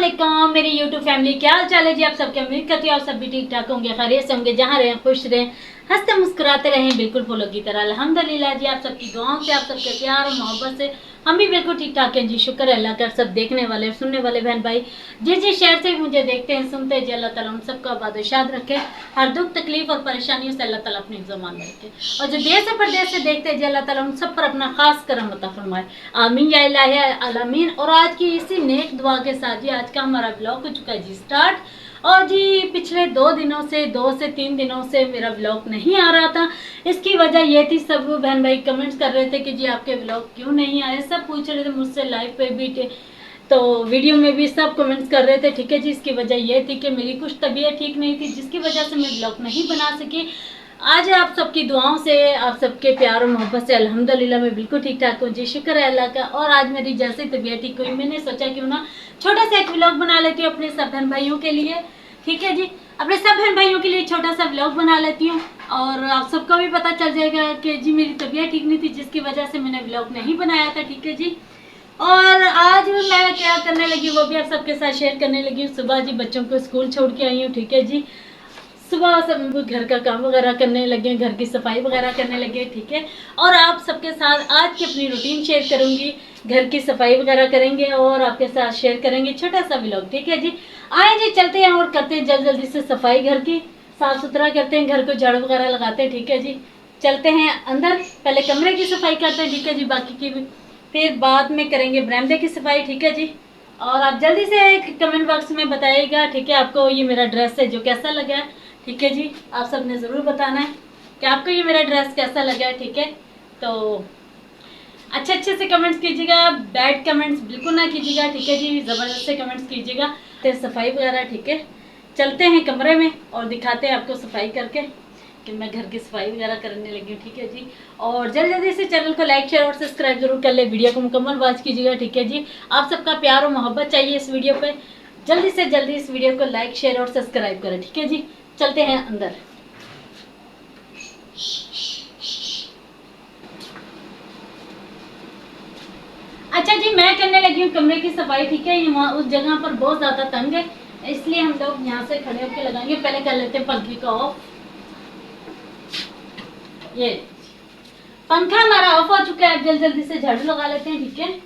वालेकुम मेरी YouTube family, क्या हाल चाल है जी। आप सबके उम्मीद करती हूँ आप सब भी ठीक ठाक होंगे, खैरियत से होंगे, जहाँ रहें खुश रहें, हंसते मुस्कुराते रहें, बिल्कुल फूलों की तरह। अल्हम्दुलिल्लाह जी, आप सबकी दुआओं से, आप सबके प्यार और मोहब्बत से हम भी बिल्कुल ठीक ठाक हैं जी। शुक्र है अल्लाह का। सब देखने वाले और सुनने वाले बहन भाई जिस शहर से मुझे देखते हैं सुनते हैं जी, अल्लाह ताला उन सबको आबाद रखे। हर दुख तकलीफ और परेशानियों से अल्लाह ताला अपने ज़मान में रखे। और जो देश और प्रदेश से देखते हैं जी, अल्लाह ताला उन सब पर अपना खास करम अता फरमाए। आमीन या इलाही आलमीन। और आज की इसी नेक दुआ के साथ जी आज का हमारा ब्लॉग हो चुका है जी स्टार्ट। और जी पिछले 2 से 3 दिनों से मेरा ब्लॉग नहीं आ रहा था। इसकी वजह ये थी, सब बहन भाई कमेंट्स कर रहे थे कि जी आपके ब्लॉग क्यों नहीं आए, सब पूछ रहे थे मुझसे लाइव पे भी तो वीडियो में भी सब कमेंट्स कर रहे थे। ठीक है जी, इसकी वजह ये थी कि मेरी कुछ तबीयत ठीक नहीं थी, जिसकी वजह से मैं ब्लॉग नहीं बना सकी। आज आप सबकी दुआओं से, आप सबके प्यार और मोहब्बत से अल्हम्दुलिल्लाह मैं बिल्कुल ठीक ठाक हूँ जी। शुक्र है अल्लाह का। और आज मेरी जैसे तबीयत ठीक हुई, मैंने सोचा क्यों ना छोटा सा एक व्लॉग बना लेती हूँ अपने सब बहन भाइयों के लिए। ठीक है जी, अपने सब बहन भाइयों के लिए छोटा सा व्लॉग बना लेती हूँ और आप सबको भी पता चल जाएगा कि जी मेरी तबीयत ठीक नहीं थी, जिसकी वजह से मैंने व्लॉग नहीं बनाया था। ठीक है जी, और आज मैं क्या करने लगी वो भी आप सबके साथ शेयर करने लगी हूँ। सुबह जी बच्चों को स्कूल छोड़ के आई हूँ। ठीक है जी, सुबह सब घर का काम वगैरह करने लगे, घर की सफाई वगैरह करने लगे। ठीक है, और आप सबके साथ आज की अपनी रूटीन शेयर करूंगी, घर की सफाई वगैरह करेंगे और आपके साथ शेयर करेंगे छोटा सा व्लॉग। ठीक है जी, आए जी चलते हैं और करते हैं जल्दी से सफाई, घर की साफ सुथरा करते हैं, घर को झाड़ू वगैरह लगाते हैं। ठीक है जी, चलते हैं अंदर, पहले कमरे की सफाई करते हैं। ठीक है जी, बाकी की फिर बाद में करेंगे बरामदे की सफाई। ठीक है जी, और आप जल्दी से कमेंट बॉक्स में बताइएगा ठीक है आपको ये मेरा ड्रेस है जो कैसा लगा है। ठीक है जी, आप सब ने ज़रूर बताना है कि आपको ये मेरा ड्रेस कैसा लगा है। ठीक है, तो अच्छे से कमेंट्स कीजिएगा, बैड कमेंट्स बिल्कुल ना कीजिएगा। ठीक है जी, ज़बरदस्त से कमेंट्स कीजिएगा। तो सफाई वगैरह ठीक है, चलते हैं कमरे में और दिखाते हैं आपको सफाई करके कि मैं घर की सफाई वगैरह करने लगी हूँ। ठीक है जी, और जल्दी से चैनल को लाइक शेयर और सब्सक्राइब जरूर कर ले, वीडियो को मुकम्मल वॉच कीजिएगा। ठीक है जी, आप सबका प्यार और मोहब्बत चाहिए इस वीडियो पे। जल्दी से जल्दी इस वीडियो को लाइक शेयर और सब्सक्राइब करें। ठीक है जी, चलते हैं अंदर। अच्छा जी, मैं करने लगी हूँ कमरे की सफाई। ठीक है, वहाँ उस जगह पर बहुत ज़्यादा तंग है, इसलिए हम लोग यहाँ से खड़े होकर लगाएंगे। पहले कर लेते हैं पंखे का ऑफ। ये पंखा हमारा ऑफ हो चुका है, अब जल्दी से झाड़ू लगा लेते हैं। ठीक है,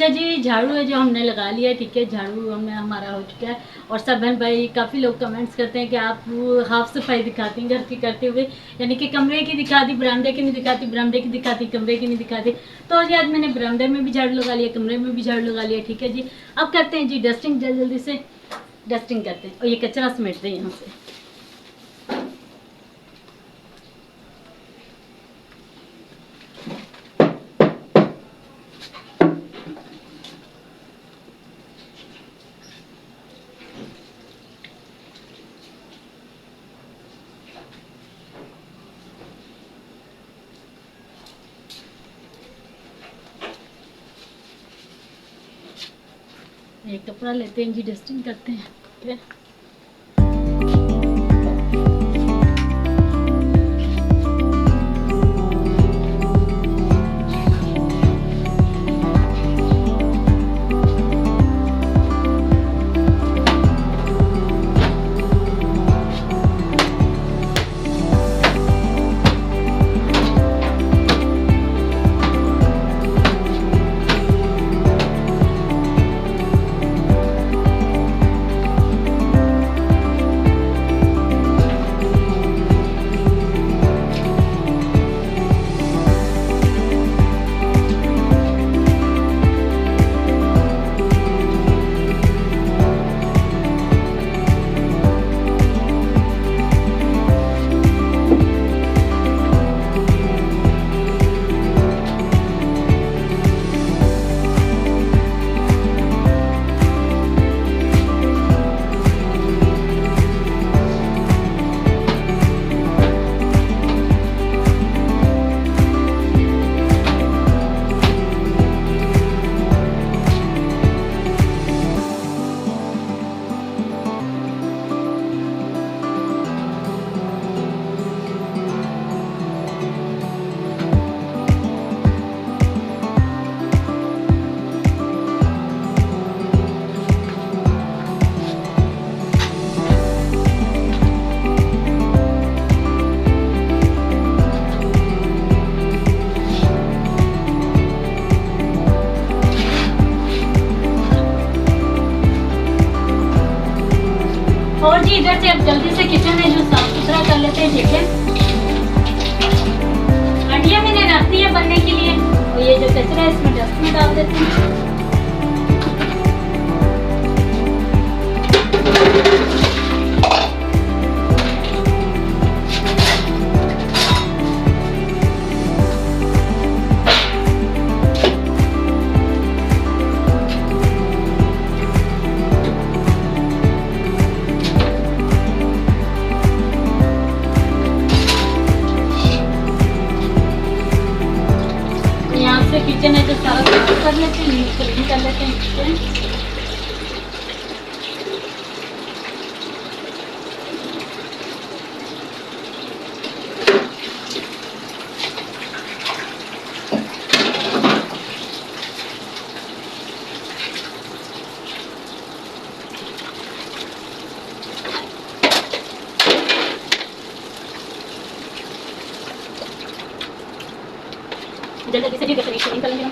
अच्छा जी, झाड़ू है जो हमने लगा लिया है, ठीक है, झाड़ू हमें हमारा हो चुका है। और सब बहन भाई काफ़ी लोग कमेंट्स करते हैं कि आप हाफ सफाई दिखाती हैं घर की करते हुए, यानी कि कमरे की दिखाती, बरामदे की नहीं दिखाती, बरामदे की दिखाती, कमरे की नहीं दिखाती। तो जी आज मैंने बरामदे में भी झाड़ू लगा लिया, कमरे में भी झाड़ू लगा लिया, ठीक है जी। अब करते हैं जी डस्टिंग, जल्दी जल्दी से डस्टिंग करते हैं और ये कचरा समेटते हैं यहाँ से। एक कपड़ा लेते हैं जी, डस्टिंग करते हैं, ठीक है। और जी इधर से अब जल्दी से किचन है जो साफ सुथरा कर लेते हैं, ठीक है। अंडिया मैंने रख दी है बनने के लिए और ये जो कचरा है इसमें डस्ट में डाल देते हैं। किचन है जो सारा साफ कर लेते हैं, नीट क्लीन कर लेते हैं किचन। जल्दी से जी क्लीन कर लेंगे।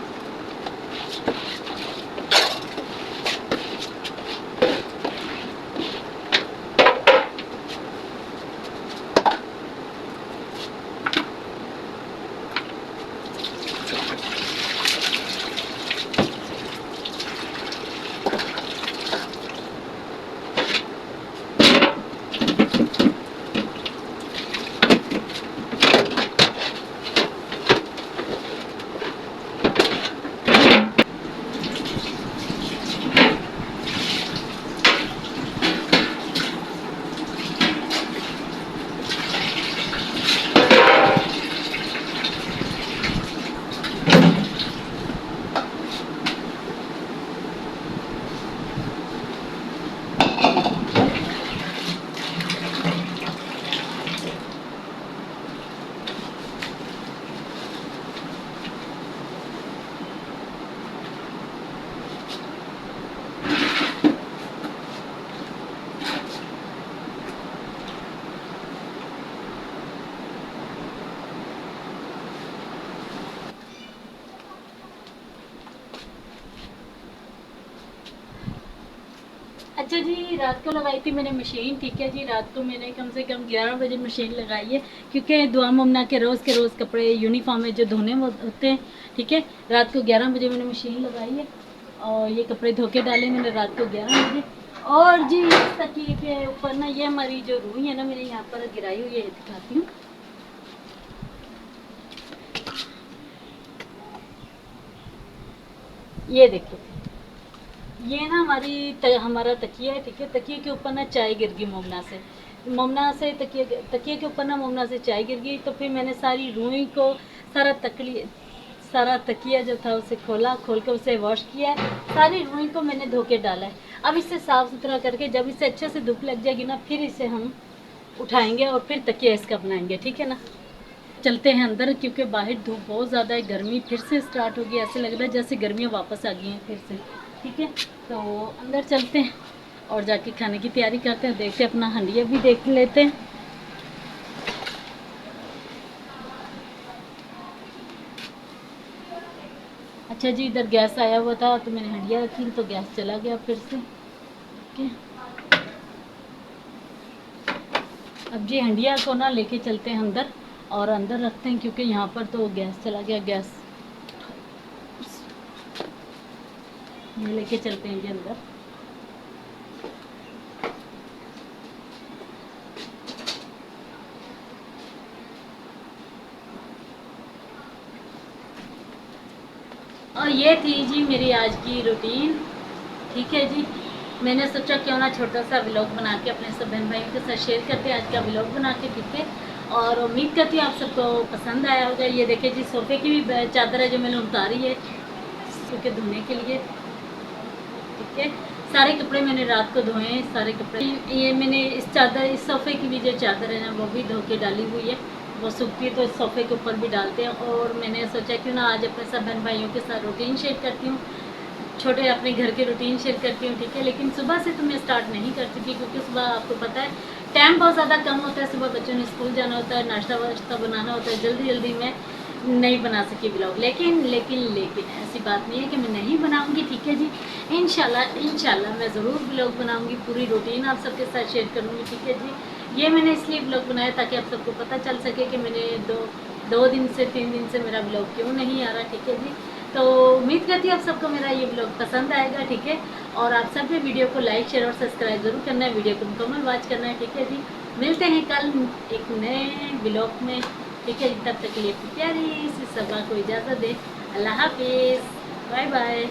अच्छा जी, रात को लगाई थी मैंने मशीन, ठीक है जी। रात को मैंने कम से कम 11 बजे मशीन लगाई है, क्योंकि दुआ ममना के रोज़ कपड़े यूनिफॉर्म में जो धोने होते हैं, ठीक है। रात को 11 बजे मैंने मशीन लगाई है और ये कपड़े धो के डाले मैंने रात को 11 बजे। और जी इस तकिए के ऊपर ना ये हमारी जो रुई है ना, मैंने यहाँ पर गिराई हुई है, दिखाती हूँ। ये देखो, ये ना हमारा तकिया है, ठीक है। तकिए के ऊपर ना चाय गिर गई मोमना से तकिए के ऊपर ना मोमना से चाय गिर गई। तो फिर मैंने सारी रुई को सारा तकिया जो था उसे खोल के उसे वॉश किया है। सारी रुई को मैंने धो के डाला है। अब इसे साफ़ सुथरा करके जब इसे अच्छे से धूप लग जाएगी ना, फिर इसे हम उठाएंगे और फिर तकिया इसका बनाएंगे, ठीक है ना। चलते हैं अंदर, क्योंकि बाहर धूप बहुत ज़्यादा है, गर्मी फिर से स्टार्ट हो गई। ऐसे लग रहा है जैसे गर्मियाँ वापस आ गई हैं फिर से, ठीक है। तो अंदर चलते हैं और जाके खाने की तैयारी करते हैं। देखते हैं, अपना हंडिया भी देख लेते हैं। अच्छा जी, इधर गैस आया हुआ था तो मैंने हंडिया रखी तो गैस चला गया फिर से, ठीक है। अब जी हंडिया को ना लेके चलते हैं अंदर और अंदर रखते हैं, क्योंकि यहाँ पर तो गैस चला गया। गैस ये लेके चलते हैं जी अंदर। और ये थी जी मेरी आज की रूटीन, ठीक है जी। मैंने सोचा क्यों ना छोटा सा व्लॉग बना के अपने सब बहन भाइयों के साथ शेयर करते हैं, आज का व्लॉग बना के, ठीक है। और उम्मीद करती हूँ आप सबको पसंद आया होगा। ये देखिए जी, सोफे की भी चादर है जो मैंने उतारी है क्योंकि धोने के लिए, ठीक है। सारे कपड़े मैंने रात को धोए हैं, सारे कपड़े। ये मैंने इस सोफे की भी जो चादर है ना, वो भी धो के डाली हुई है। वो सूखती है तो इस सोफे के ऊपर भी डालते हैं। और मैंने सोचा क्यों ना आज अपने सब बहन भाइयों के साथ रूटीन शेयर करती हूँ, छोटे अपने घर के रूटीन शेयर करती हूँ, ठीक है। लेकिन सुबह से तो मैं स्टार्ट नहीं कर चुकी, क्योंकि सुबह आपको पता है टाइम बहुत ज़्यादा कम होता है। सुबह बच्चों ने स्कूल जाना होता है, नाश्ता वाश्ता बनाना होता है, जल्दी जल्दी मैं नहीं बना सकी ब्लॉग। लेकिन ऐसी बात नहीं है कि मैं नहीं बनाऊंगी, ठीक है जी। इंशाल्लाह मैं ज़रूर ब्लॉग बनाऊंगी, पूरी रूटीन आप सबके साथ शेयर करूंगी, ठीक है जी। ये मैंने इसलिए ब्लॉग बनाया ताकि आप सबको पता चल सके कि मैंने दो दिन से 3 दिन से मेरा ब्लॉग क्यों नहीं आ रहा, ठीक है जी। तो उम्मीद करती हूँ आप सबको मेरा ये ब्लॉग पसंद आएगा, ठीक है। और आप सब भी वीडियो को लाइक शेयर और सब्सक्राइब ज़रूर करना है, वीडियो को मुकम्मल वॉच करना है, ठीक है जी। मिलते हैं कल एक नए ब्लॉग में, ठीक है। तब तक के लिए प्यारी सी सबा को इजाज़त दे। अल्लाह हाफिज़, बाय बाय।